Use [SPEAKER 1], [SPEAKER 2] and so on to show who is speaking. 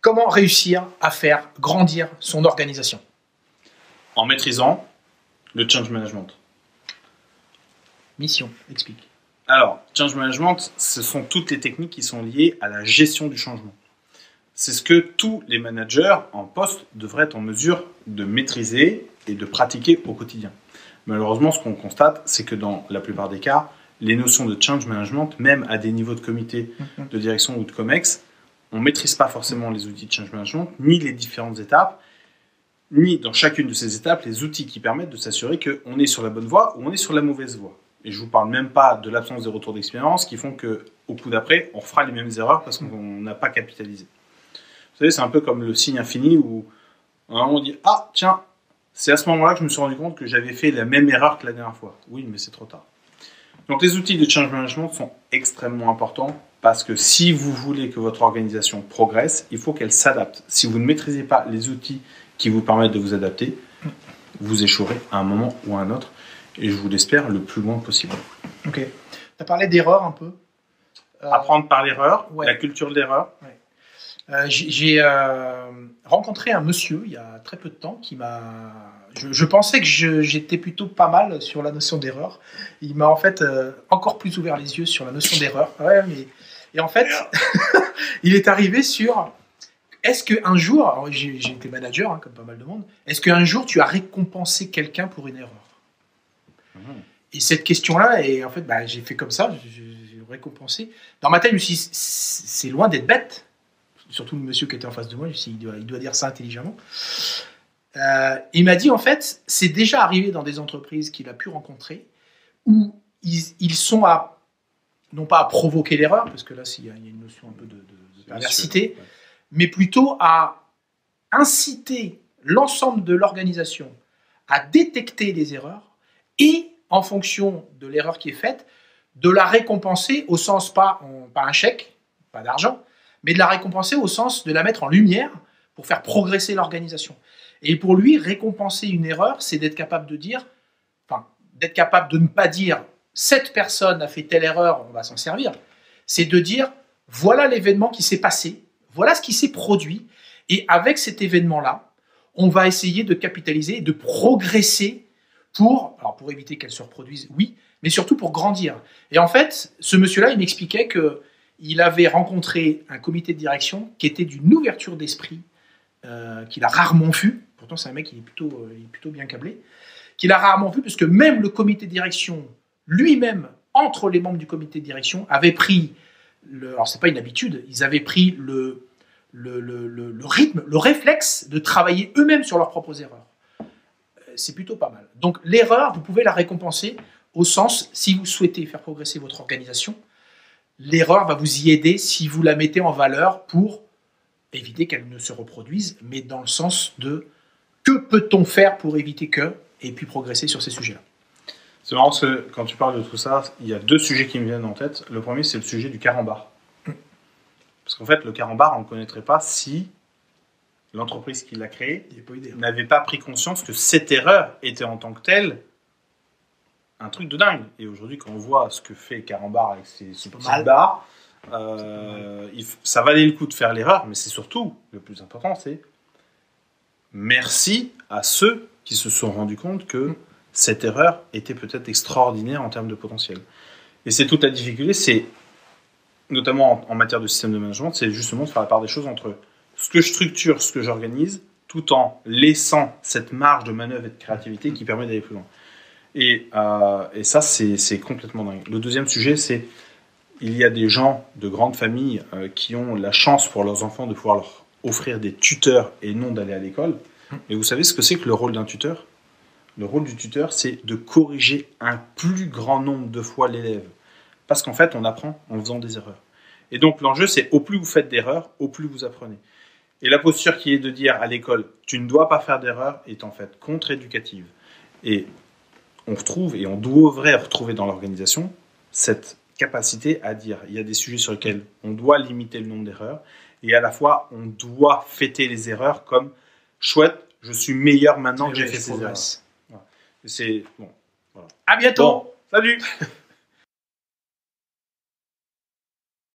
[SPEAKER 1] comment réussir à faire grandir son organisation?
[SPEAKER 2] En maîtrisant le change management.
[SPEAKER 1] Mission, explique.
[SPEAKER 2] Alors, change management, ce sont toutes les techniques qui sont liées à la gestion du changement. C'est ce que tous les managers en poste devraient être en mesure de maîtriser et de pratiquer au quotidien. Malheureusement, ce qu'on constate, c'est que dans la plupart des cas, les notions de change management, même à des niveaux de comité, de direction ou de COMEX, on ne maîtrise pas forcément les outils de change management, ni les différentes étapes, ni dans chacune de ces étapes, les outils qui permettent de s'assurer qu'on est sur la bonne voie ou on est sur la mauvaise voie. Et je ne vous parle même pas de l'absence des retours d'expérience qui font qu'au coup d'après, on fera les mêmes erreurs parce qu'on n'a pas capitalisé. Vous savez, c'est un peu comme le signe infini où on dit « Ah, tiens, c'est à ce moment-là que je me suis rendu compte que j'avais fait la même erreur que la dernière fois. » Oui, mais c'est trop tard. Donc les outils de change management sont extrêmement importants parce que si vous voulez que votre organisation progresse, il faut qu'elle s'adapte. Si vous ne maîtrisez pas les outils qui vous permettent de vous adapter, vous échouerez à un moment ou à un autre. Et je vous l'espère le plus loin possible.
[SPEAKER 1] Ok. Tu as parlé d'erreur un peu.
[SPEAKER 2] Apprendre par l'erreur,
[SPEAKER 1] ouais.
[SPEAKER 2] La culture de l'erreur.
[SPEAKER 1] Ouais. J'ai rencontré un monsieur il y a très peu de temps qui m'a... Je pensais que j'étais plutôt pas mal sur la notion d'erreur. Il m'a en fait encore plus ouvert les yeux sur la notion d'erreur. Ouais, mais... Et en fait, il est arrivé sur... Est-ce qu'un jour, j'ai été manager, hein, comme pas mal de monde, est-ce qu'un jour tu as récompensé quelqu'un pour une erreur? Et cette question-là, et en fait, j'ai fait comme ça, j'ai récompensé. Dans ma tête, je me suis dit, c'est loin d'être bête. Surtout le monsieur qui était en face de moi, je me suis dit, il doit dire ça intelligemment. Il m'a dit, en fait, c'est déjà arrivé dans des entreprises qu'il a pu rencontrer, où ils sont non pas à provoquer l'erreur, parce que là, il y a une notion un peu de perversité, mais plutôt à inciter l'ensemble de l'organisation à détecter les erreurs et, en fonction de l'erreur qui est faite, de la récompenser au sens, pas un chèque, pas d'argent, mais de la récompenser au sens de la mettre en lumière pour faire progresser l'organisation. Et pour lui, récompenser une erreur, c'est d'être capable de dire, d'être capable de ne pas dire cette personne a fait telle erreur, on va s'en servir. C'est de dire, voilà l'événement qui s'est passé, voilà ce qui s'est produit, et avec cet événement-là, on va essayer de capitaliser, de progresser pour éviter qu'elle se reproduise, oui, mais surtout pour grandir. Et en fait, ce monsieur-là, il m'expliquait qu'il avait rencontré un comité de direction qui était d'une ouverture d'esprit qu'il a rarement vu. Pourtant, c'est un mec qui est plutôt bien câblé. Qu'il a rarement vu, parce que même le comité de direction, lui-même, entre les membres du comité de direction, avait pris, alors c'est pas une habitude, ils avaient pris le rythme, le réflexe de travailler eux-mêmes sur leurs propres erreurs. C'est plutôt pas mal. Donc l'erreur, vous pouvez la récompenser au sens, si vous souhaitez faire progresser votre organisation, l'erreur va vous y aider si vous la mettez en valeur pour éviter qu'elle ne se reproduise, mais dans le sens de que peut-on faire pour éviter que, et puis progresser sur ces sujets-là.
[SPEAKER 2] C'est marrant parce que quand tu parles de tout ça, il y a deux sujets qui me viennent en tête. Le premier, c'est le sujet du carambar. Parce qu'en fait, le carambar, on ne le connaîtrait pas si l'entreprise qui l'a créé n'avait pas pris conscience que cette erreur était en tant que telle un truc de dingue. Et aujourd'hui, quand on voit ce que fait Carambar avec ses petites barres, ça valait le coup de faire l'erreur, mais c'est surtout, le plus important, c'est merci à ceux qui se sont rendus compte que cette erreur était peut-être extraordinaire en termes de potentiel. Et c'est toute la difficulté, c'est notamment en matière de système de management, c'est justement de faire la part des choses entre ce que je structure, ce que j'organise, tout en laissant cette marge de manœuvre et de créativité qui permet d'aller plus loin. Et ça, c'est complètement dingue. Le deuxième sujet, c'est il y a des gens de grandes familles qui ont la chance pour leurs enfants de pouvoir leur offrir des tuteurs et non d'aller à l'école. Et vous savez ce que c'est que le rôle d'un tuteur ? Le rôle du tuteur, c'est de corriger un plus grand nombre de fois l'élève. Parce qu'en fait, on apprend en faisant des erreurs. Et donc, l'enjeu, c'est au plus vous faites d'erreurs, au plus vous apprenez. Et la posture qui est de dire à l'école, tu ne dois pas faire d'erreurs, est en fait contre-éducative. Et on retrouve, et on devrait retrouver dans l'organisation, cette capacité à dire, il y a des sujets sur lesquels on doit limiter le nombre d'erreurs, et à la fois, on doit fêter les erreurs comme, chouette, je suis meilleur maintenant que j'ai fait ces erreurs. Voilà. C'est bon. Voilà.
[SPEAKER 1] À bientôt.
[SPEAKER 2] Bon, salut.